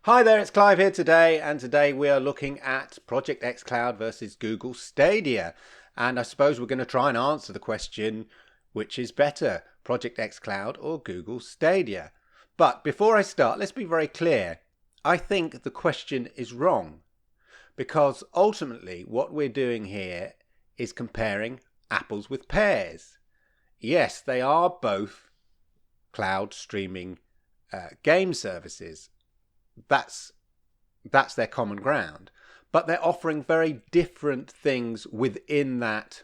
Hi there, it's Clive here today, and today we are looking at Project xCloud versus Google Stadia. And I suppose we're going to try and answer the question, which is better, Project xCloud or Google Stadia? But before I start, let's be very clear. I think the question is wrong, because ultimately what we're doing here is comparing apples with pears. Yes, they are both cloud streaming game services. That's their common ground, but they're offering very different things within that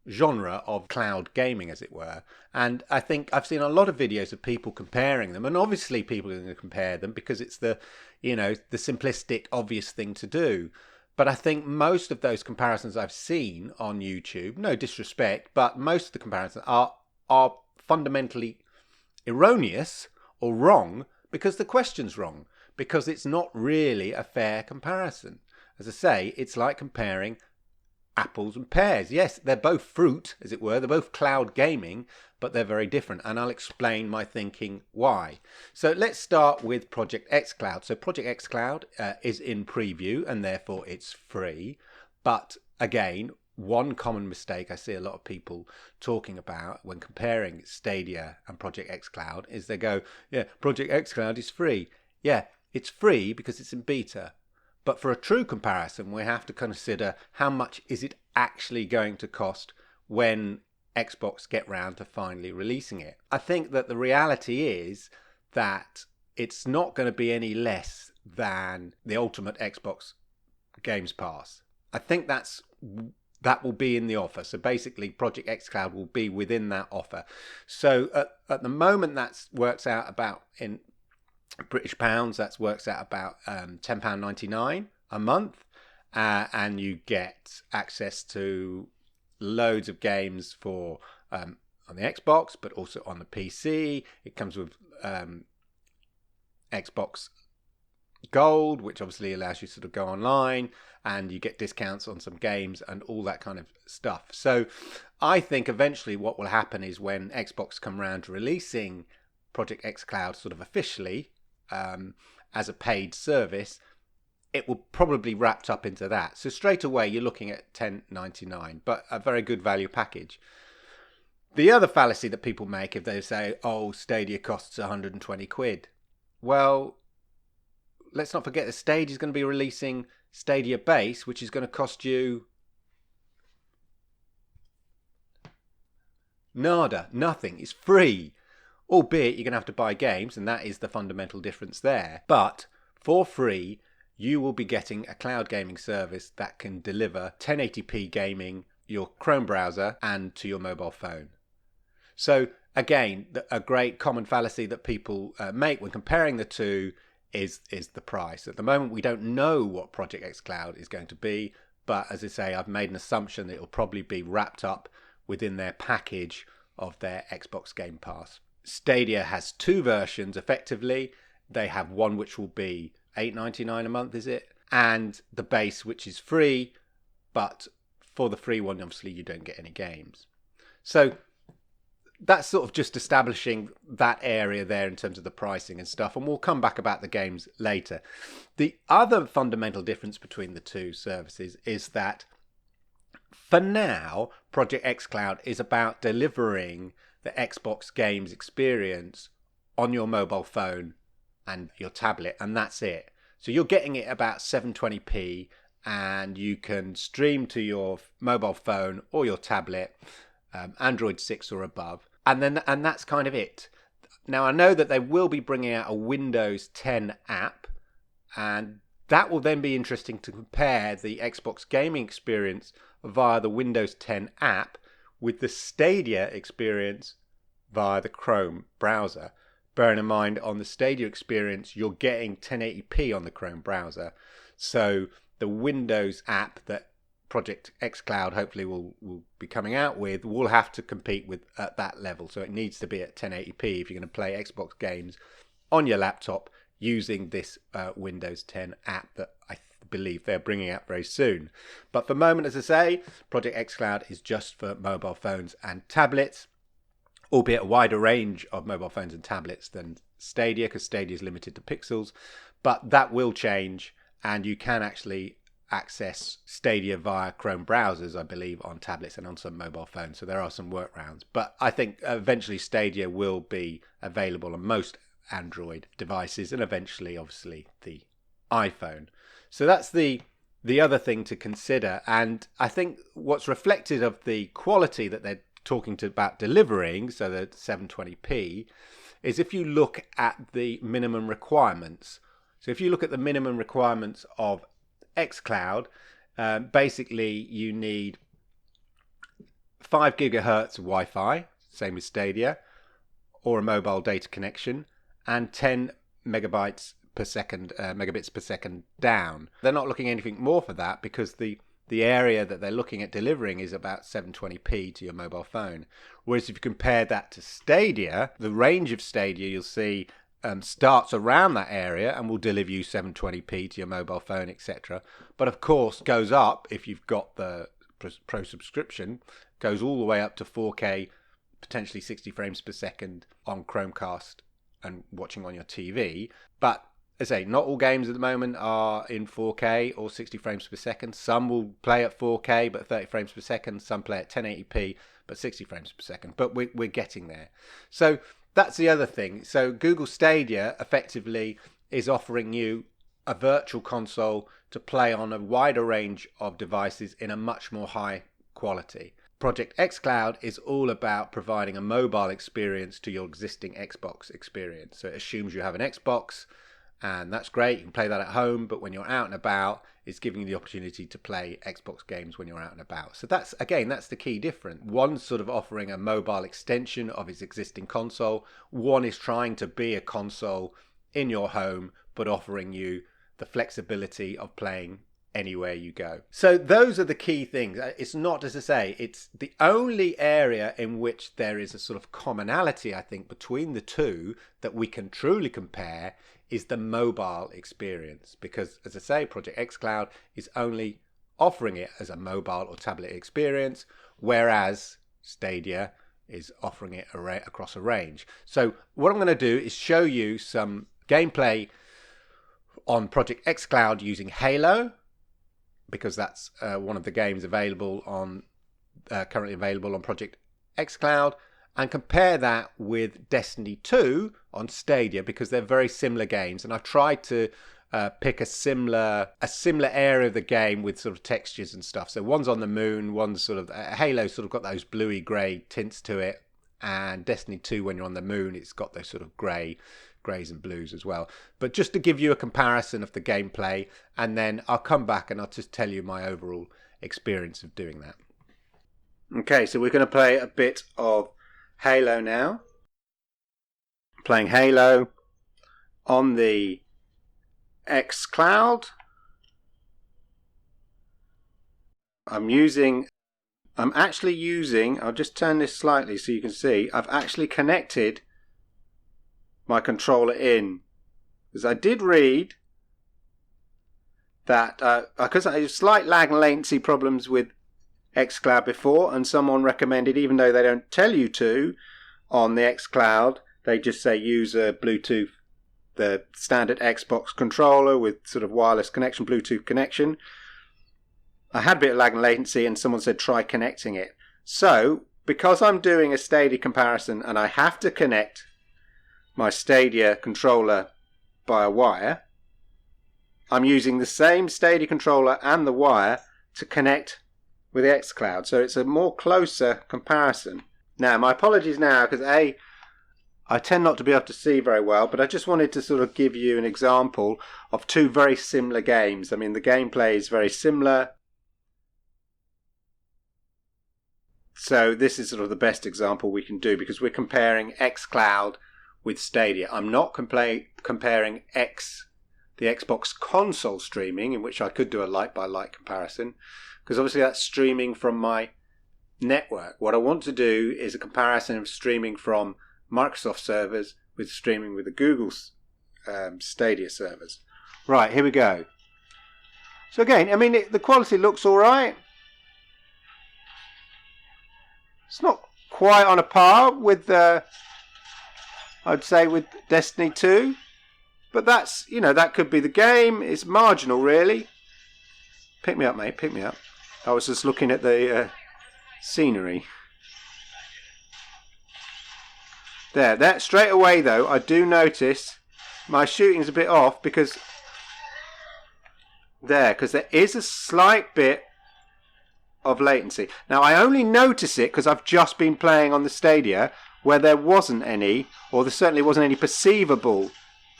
genre of cloud gaming, as it were. And I think I've seen a lot of videos of people comparing them, and obviously people are going to compare them because it's the simplistic, obvious thing to do. But I think most of those comparisons I've seen on YouTube, no disrespect, but most of the comparisons are fundamentally erroneous or wrong because the question's wrong, because it's not really a fair comparison. As I say, it's like comparing apples and pears. Yes, they're both fruit, as it were. They're both cloud gaming, but they're very different. And I'll explain my thinking why. So let's start with Project xCloud. So Project xCloud is in preview, and therefore it's free. But again, one common mistake I see a lot of people talking about when comparing Stadia and Project xCloud is they go, yeah, Project xCloud is free. Yeah, it's free because it's in beta. But for a true comparison, we have to consider how much is it actually going to cost when Xbox get round to finally releasing it. I think that the reality is that it's not going to be any less than the ultimate Xbox Games Pass. I think that will be in the offer. So basically Project xCloud will be within that offer. So at the moment that works out about, in British pounds, that works out about £10.99 a month, and you get access to loads of games for on the Xbox, but also on the PC. It comes with Xbox Gold, which obviously allows you to sort of go online, and you get discounts on some games and all that kind of stuff. So I think eventually what will happen is when Xbox come around to releasing Project xCloud sort of officially, as a paid service, it will probably wrapped up into that. So straight away you're looking at $10.99, but a very good value package. The other fallacy that people make if they say, oh, Stadia costs 120 quid. Well, let's not forget that Stadia is going to be releasing Stadia Base, which is going to cost you nada, nothing. It's free. Albeit you're going to have to buy games, and that is the fundamental difference there. But for free, you will be getting a cloud gaming service that can deliver 1080p gaming, your Chrome browser, and to your mobile phone. So again, a great common fallacy that people make when comparing the two is the price. At the moment, we don't know what Project xCloud is going to be, but as I say, I've made an assumption that it will probably be wrapped up within their package of their Xbox Game Pass. Stadia has two versions effectively. They have one which will be $8.99 a month, is it? And the base, which is free, but for the free one, obviously you don't get any games. So that's sort of just establishing that area there in terms of the pricing and stuff, and we'll come back about the games later. The other fundamental difference between the two services is that for now, Project xCloud is about delivering the Xbox games experience on your mobile phone and your tablet, and that's it. So you're getting it about 720p, and you can stream to your mobile phone or your tablet, Android 6 or above, and that's kind of it. Now I know that they will be bringing out a Windows 10 app, and that will then be interesting to compare the Xbox gaming experience via the Windows 10 app with the Stadia experience via the Chrome browser. Bearing in mind, on the Stadia experience, you're getting 1080p on the Chrome browser. So the Windows app that Project xCloud hopefully will be coming out with will have to compete with at that level. So it needs to be at 1080p if you're going to play Xbox games on your laptop using this Windows 10 app that I believe they're bringing out very soon. But for the moment, as I say, Project xCloud is just for mobile phones and tablets, albeit a wider range of mobile phones and tablets than Stadia, because Stadia is limited to pixels. But that will change, and you can actually access Stadia via Chrome browsers, I believe, on tablets and on some mobile phones. So there are some workarounds. But I think eventually Stadia will be available on most Android devices, and eventually, obviously, the iPhone. So that's the other thing to consider. And I think what's reflected of the quality that they're talking about delivering, so the 720p, is if you look at the minimum requirements. So if you look at the minimum requirements of xCloud, basically you need 5 gigahertz of Wi-Fi, same as Stadia, or a mobile data connection, and 10 megabits per second down. They're not looking anything more for that because the area that they're looking at delivering is about 720p to your mobile phone. Whereas if you compare that to Stadia, the range of Stadia you'll see starts around that area and will deliver you 720p to your mobile phone, etc. But of course goes up if you've got the pro subscription, goes all the way up to 4K, potentially 60 frames per second on Chromecast and watching on your TV. But as I say, not all games at the moment are in 4K or 60 frames per second. Some will play at 4K but 30 frames per second. Some play at 1080p but 60 frames per second. But we're getting there. So that's the other thing. So Google Stadia effectively is offering you a virtual console to play on a wider range of devices in a much more high quality. Project xCloud is all about providing a mobile experience to your existing Xbox experience. So it assumes you have an Xbox, and that's great. You can play that at home, but when you're out and about, it's giving you the opportunity to play Xbox games when you're out and about. So that's the key difference. One's sort of offering a mobile extension of its existing console. One is trying to be a console in your home, but offering you the flexibility of playing anywhere you go. So those are the key things. It's not, as I say, it's the only area in which there is a sort of commonality, I think, between the two that we can truly compare is the mobile experience. Because, as I say, Project xCloud is only offering it as a mobile or tablet experience, whereas Stadia is offering it across a range. So what I'm going to do is show you some gameplay on Project xCloud using Halo, because that's one of the games available on currently available on Project xCloud, and compare that with Destiny 2 on Stadia, because they're very similar games. And I've tried to pick a similar area of the game with sort of textures and stuff. So one's on the moon, one's sort of Halo sort of got those bluey grey tints to it, and Destiny 2, when you're on the moon, it's got those sort of greys and blues as well. But just to give you a comparison of the gameplay, and then I'll come back and I'll just tell you my overall experience of doing that. Okay, so we're going to play a bit of Halo now. Playing Halo on the xCloud. I'm actually using, I'll just turn this slightly so you can see, I've actually connected my controller in, because I did read that because I have slight lag and latency problems with xCloud before, and someone recommended, even though they don't tell you to on the xCloud, they just say use a Bluetooth, the standard Xbox controller with sort of wireless connection, Bluetooth connection. I had a bit of lag and latency, and someone said try connecting it. So because I'm doing a Stadia comparison and I have to connect my Stadia controller by a wire, I'm using the same Stadia controller and the wire to connect with xCloud. So it's a more closer comparison. Now, my apologies now, because I tend not to be able to see very well, but I just wanted to sort of give you an example of two very similar games. I mean, the gameplay is very similar. So this is sort of the best example we can do, because we're comparing xCloud with Stadia. I'm not comparing the Xbox console streaming, in which I could do a like-by-like comparison, because obviously that's streaming from my network. What I want to do is a comparison of streaming from Microsoft servers with streaming with the Google Stadia servers. Right, here we go. So again, I mean, the quality looks all right. It's not quite on a par with, I'd say, with Destiny 2. But that's, you know, that could be the game. It's marginal, really. Pick me up, mate. Pick me up. I was just looking at the scenery. There. That straight away, though, I do notice my shooting's a bit off because there is a slight bit of latency. Now, I only notice it because I've just been playing on the Stadia where there wasn't any, or there certainly wasn't any perceivable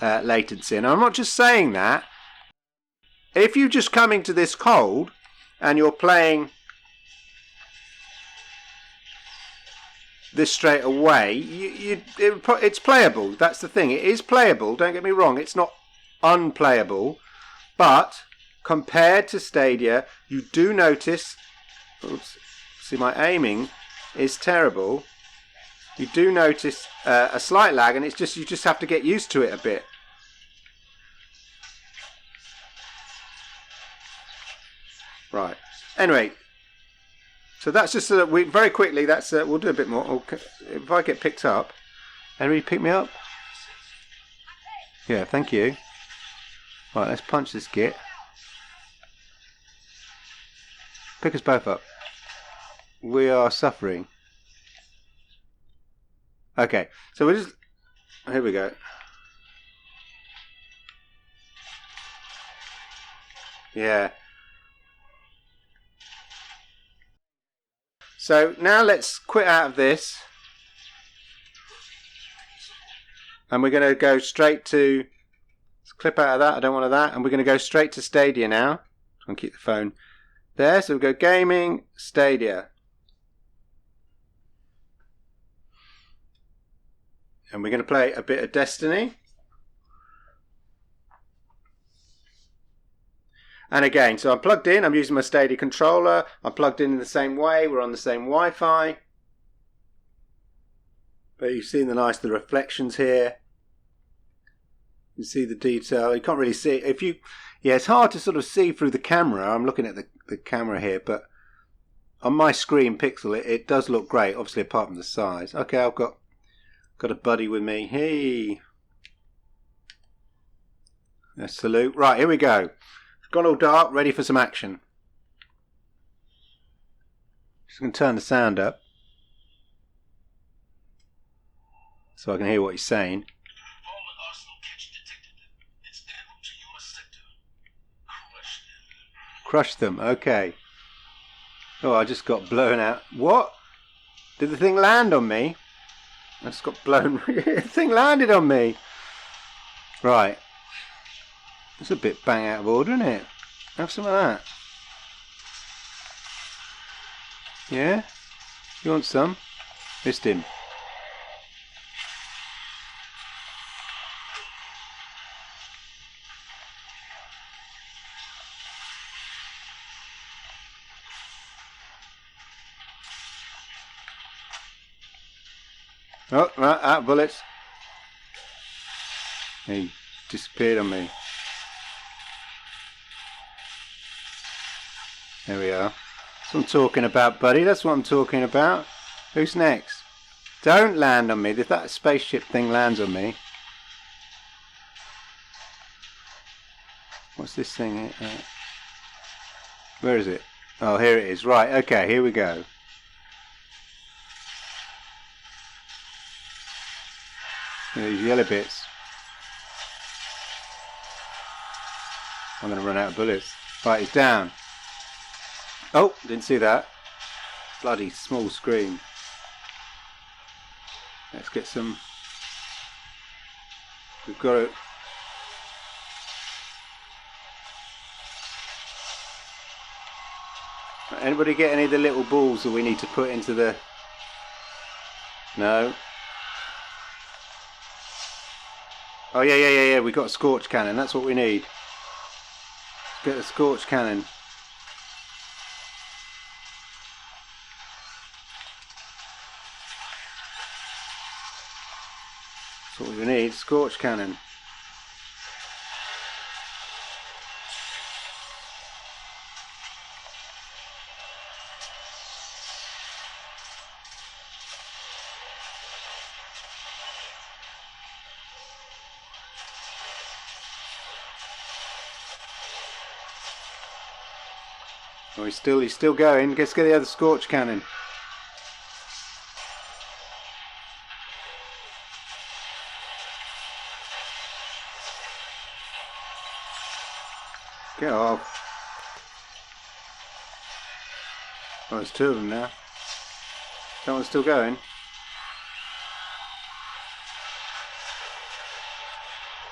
latency. And I'm not just saying that. If you just come into this cold and you're playing this straight away, it's playable. That's the thing. It is playable. Don't get me wrong. It's not unplayable. But compared to Stadia, you do notice... Oops. See, my aiming is terrible. You do notice a slight lag, and it's just you just have to get used to it a bit. Right. Anyway, so that's just very quickly. That's we'll do a bit more. Okay. If I get picked up, Henry, pick me up. Yeah, thank you. Right, let's punch this git. Pick us both up. We are suffering. Okay, so we're just... Here we go. Yeah. So now let's quit out of this. And we're going to go straight to... Let's clip out of that. I don't want that. And we're going to go straight to Stadia now. Try and keep the phone there. So we go Gaming, Stadia. And we're going to play a bit of Destiny. And again, so I'm plugged in. I'm using my Stadia controller. I'm plugged in the same way. We're on the same Wi-Fi. But you've seen the reflections here. You see the detail. You can't really see it. Yeah, it's hard to sort of see through the camera. I'm looking at the camera here, but on my screen pixel, it does look great. Obviously, apart from the size. Okay, I've got a buddy with me. Hey. Let's salute. Right, here we go. It's gone all dark, ready for some action. Just going to turn the sound up so I can hear what he's saying. Crush them, okay. Oh, I just got blown out. What? Did the thing land on me? I just got blown. The thing landed on me. Right. It's a bit bang out of order, isn't it? Have some of that. Yeah? You want some? Missed him. Oh, right, out bullets. He disappeared on me. There we are. That's what I'm talking about, buddy. That's what I'm talking about. Who's next? Don't land on me. If that spaceship thing lands on me. What's this thing? Where is it? Oh, here it is. Right, okay, here we go. These yellow bits. I'm going to run out of bullets. Right, he's down. Oh, didn't see that. Bloody small screen. Let's get some... We've got it. Anybody get any of the little balls that we need to put into the... No. Oh, yeah. We've got a scorch cannon. That's what we need. Let's get a scorch cannon. That's what we need. Scorch cannon. Oh, he's still going. Let's get the other Scorch Cannon. Get off. Oh, there's two of them now. That one's still going.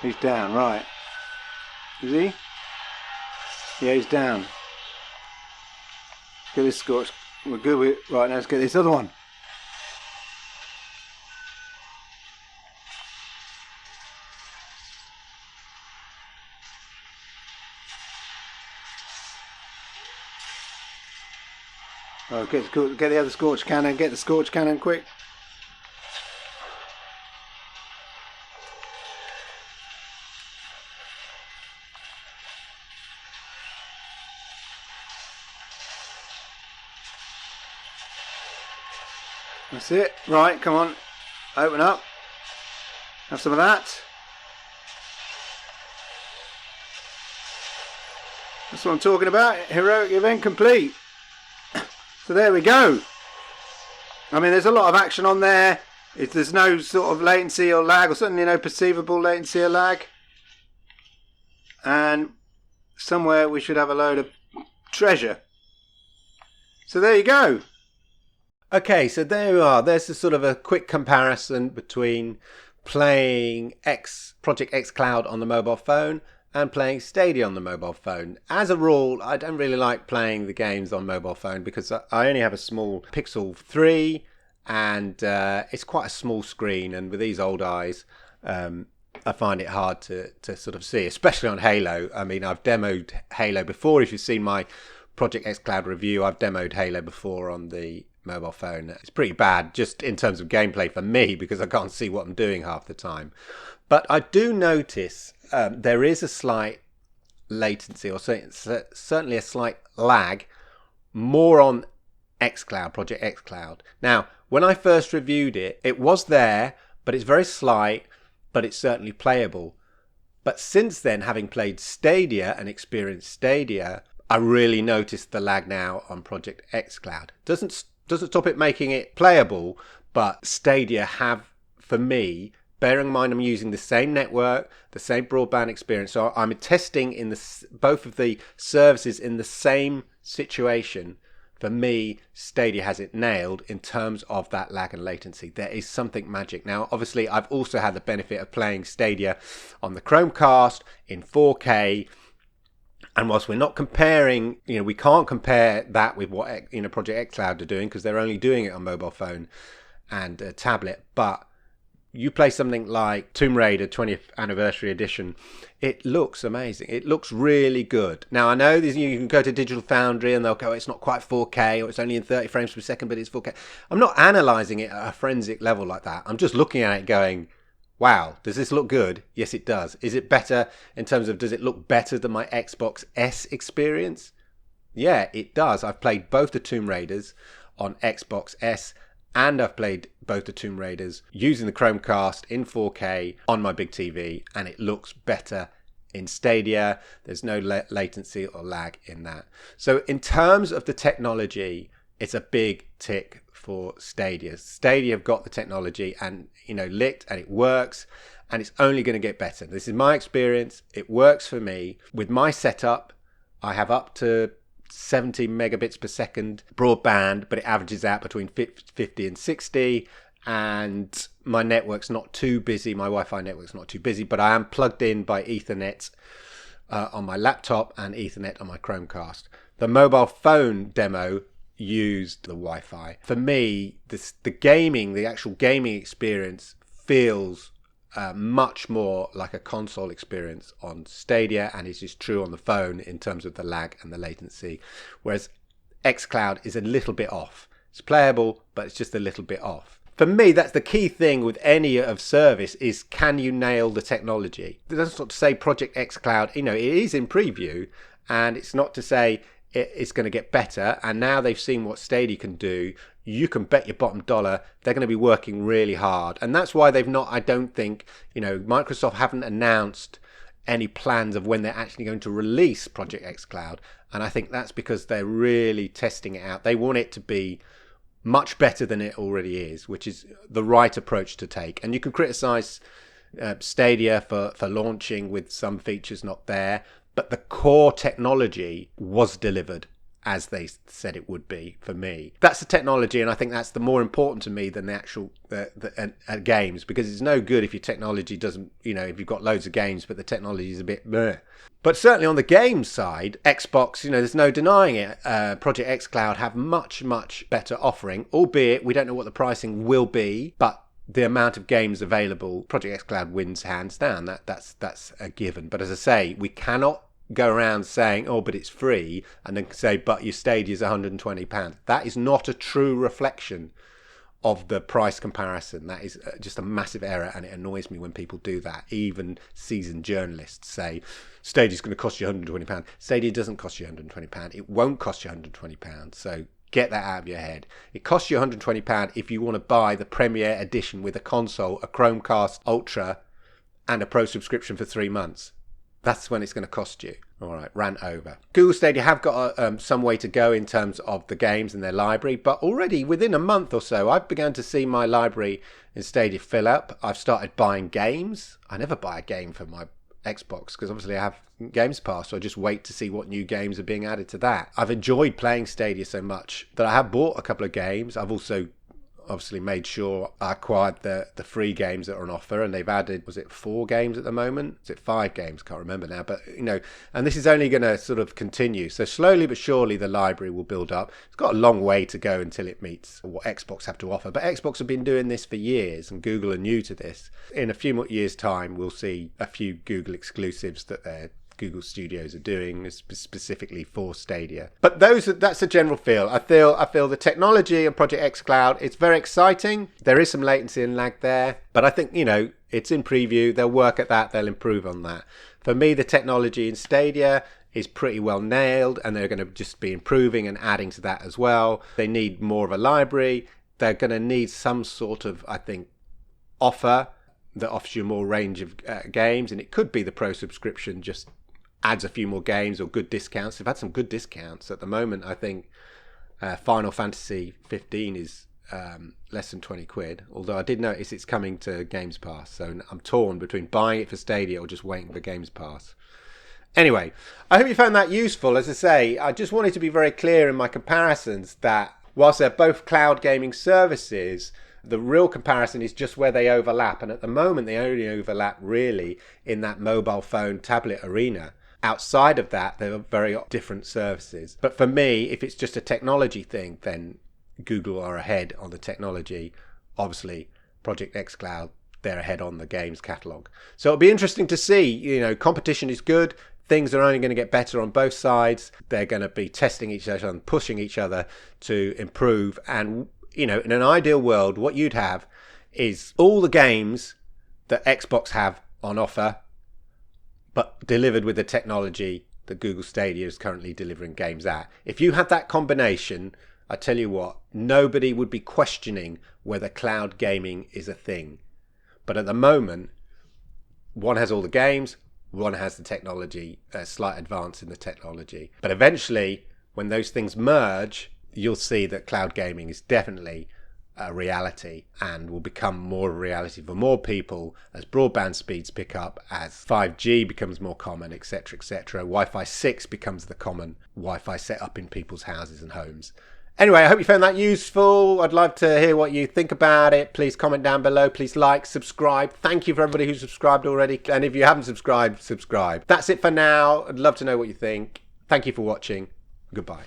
He's down, right. Is he? Yeah, he's down. Get this Scorch. We're good with it. Right, now let's get this other one. Oh, get the other Scorch Cannon. Get the Scorch Cannon quick. That's it. Right, come on. Open up. Have some of that. That's what I'm talking about. Heroic event complete. So there we go. I mean, there's a lot of action on there. There's no sort of latency or lag, or certainly no perceivable latency or lag. And somewhere we should have a load of treasure. So there you go. Okay, so there you are. There's a sort of a quick comparison between playing Project xCloud on the mobile phone and playing Stadia on the mobile phone. As a rule, I don't really like playing the games on mobile phone because I only have a small Pixel 3 and it's quite a small screen, and with these old eyes I find it hard to sort of see, especially on Halo. I mean, I've demoed Halo before. If you've seen my Project xCloud review, I've demoed Halo before on the mobile phone. It's pretty bad just in terms of gameplay for me because I can't see what I'm doing half the time. But I do notice there is a slight latency, or certainly a slight lag, more on xCloud, Project xCloud. Now, when I first reviewed it, it was there, but it's very slight, but it's certainly playable. But since then, having played Stadia and experienced Stadia, I really noticed the lag now on Project xCloud. Doesn't stop it making it playable, but Stadia have, for me, bearing in mind I'm using the same network, the same broadband experience, so I'm testing in both of the services in the same situation. For me, Stadia has it nailed in terms of that lag and latency. There is something magic. Now, obviously, I've also had the benefit of playing Stadia on the Chromecast in 4K. And whilst we're not comparing, we can't compare that with what Project xCloud are doing because they're only doing it on mobile phone and a tablet. But you play something like Tomb Raider 20th Anniversary Edition, it looks amazing. It looks really good. Now, I know you can go to Digital Foundry and they'll go, it's not quite 4K or it's only in 30 frames per second, but it's 4K. I'm not analysing it at a forensic level like that. I'm just looking at it going, wow, does this look good? Yes, it does. Is it better in terms of, does it look better than my Xbox S experience? Yeah, it does. I've played both the Tomb Raiders on Xbox S, and I've played both the Tomb Raiders using the Chromecast in 4K on my big TV, and it looks better in Stadia. There's no latency or lag in that. So in terms of the technology, it's a big tick for Stadia. Stadia have got the technology and, licked, and it works, and it's only going to get better. This is my experience. It works for me. With my setup, I have up to 70 megabits per second broadband, but it averages out between 50 and 60, and my network's not too busy. My Wi-Fi network's not too busy, but I am plugged in by Ethernet on my laptop and Ethernet on my Chromecast. The mobile phone demo used the Wi-Fi. For me, the actual gaming experience feels much more like a console experience on Stadia, and it is true on the phone in terms of the lag and the latency, whereas xCloud is a little bit off. It's playable, but it's just a little bit off. For me, that's the key thing with any of service is, can you nail the technology? That's not to say Project xCloud, it is in preview, and it's not to say it's going to get better, and now they've seen what Stadia can do. You can bet your bottom dollar they're going to be working really hard, and that's why they've not, I don't think, Microsoft haven't announced any plans of when they're actually going to release Project xCloud. And I think that's because they're really testing it out. They want it to be much better than it already is, which is the right approach to take. And you can criticize Stadia for launching with some features not there, but the core technology was delivered as they said it would be for me. That's the technology, and I think that's the more important to me than the actual games, because it's no good if your technology doesn't, if you've got loads of games but the technology is a bit meh. But certainly on the game side, Xbox, there's no denying it. Project xCloud have much, much better offering, albeit we don't know what the pricing will be, but the amount of games available, Project xCloud wins hands down. That's a given. But as I say, we cannot go around saying, oh, but it's free, and then say, but your Stadia is £120. That is not a true reflection of the price comparison. That is just a massive error, and it annoys me when people do that. Even seasoned journalists say Stadia is going to cost you £120. Stadia doesn't cost you £120. It won't cost you £120. So get that out of your head. It costs you £120 if you want to buy the Premier Edition with a console, a Chromecast Ultra, and a Pro subscription for 3 months. That's when it's going to cost you. All right, rant over. Google Stadia have got some way to go in terms of the games in their library, but already within a month or so, I've begun to see my library in Stadia fill up. I've started buying games. I never buy a game for my Xbox because obviously I have Games Pass, so I just wait to see what new games are being added to that. I've enjoyed playing Stadia so much that I have bought a couple of games. I've also obviously made sure I acquired the free games that are on offer, and they've added, was it 4 games at the moment? Is it 5 games? Can't remember now, but and this is only going to sort of continue. So slowly but surely the library will build up. It's got a long way to go until it meets what Xbox have to offer, but Xbox have been doing this for years and Google are new to this. In a few more years' time, we'll see a few Google exclusives that they're Google Studios are doing specifically for Stadia. But that's a general feel. I feel the technology of Project xCloud, it's very exciting. There is some latency and lag there, but I think, it's in preview. They'll work at that. They'll improve on that. For me, the technology in Stadia is pretty well nailed, and they're going to just be improving and adding to that as well. They need more of a library. They're going to need some sort of, I think, offer that offers you more range of games, and it could be the Pro subscription just adds a few more games or good discounts. They've had some good discounts at the moment. I think Final Fantasy 15 is less than 20 quid, although I did notice it's coming to Games Pass, so I'm torn between buying it for Stadia or just waiting for Games Pass. Anyway, I hope you found that useful. As I say, I just wanted to be very clear in my comparisons that whilst they're both cloud gaming services, the real comparison is just where they overlap, and at the moment they only overlap really in that mobile phone tablet arena. Outside of that, they're very different services. But for me, if it's just a technology thing, then Google are ahead on the technology. Obviously, Project xCloud, they're ahead on the games catalog. So it'll be interesting to see. Competition is good. Things are only going to get better on both sides. They're going to be testing each other and pushing each other to improve. And, in an ideal world, what you'd have is all the games that Xbox have on offer, but delivered with the technology that Google Stadia is currently delivering games at. If you had that combination, I tell you what, nobody would be questioning whether cloud gaming is a thing. But at the moment, one has all the games, one has the technology, a slight advance in the technology. But eventually, when those things merge, you'll see that cloud gaming is definitely a reality and will become more of a reality for more people as broadband speeds pick up, as 5G becomes more common, etc., etc. Wi-Fi 6 becomes the common Wi-Fi set up in people's houses and homes. Anyway, I hope you found that useful. I'd love to hear what you think about it. Please comment down below. Please like, subscribe. Thank you for everybody who's subscribed already. And if you haven't subscribed, subscribe. That's it for now. I'd love to know what you think. Thank you for watching. Goodbye.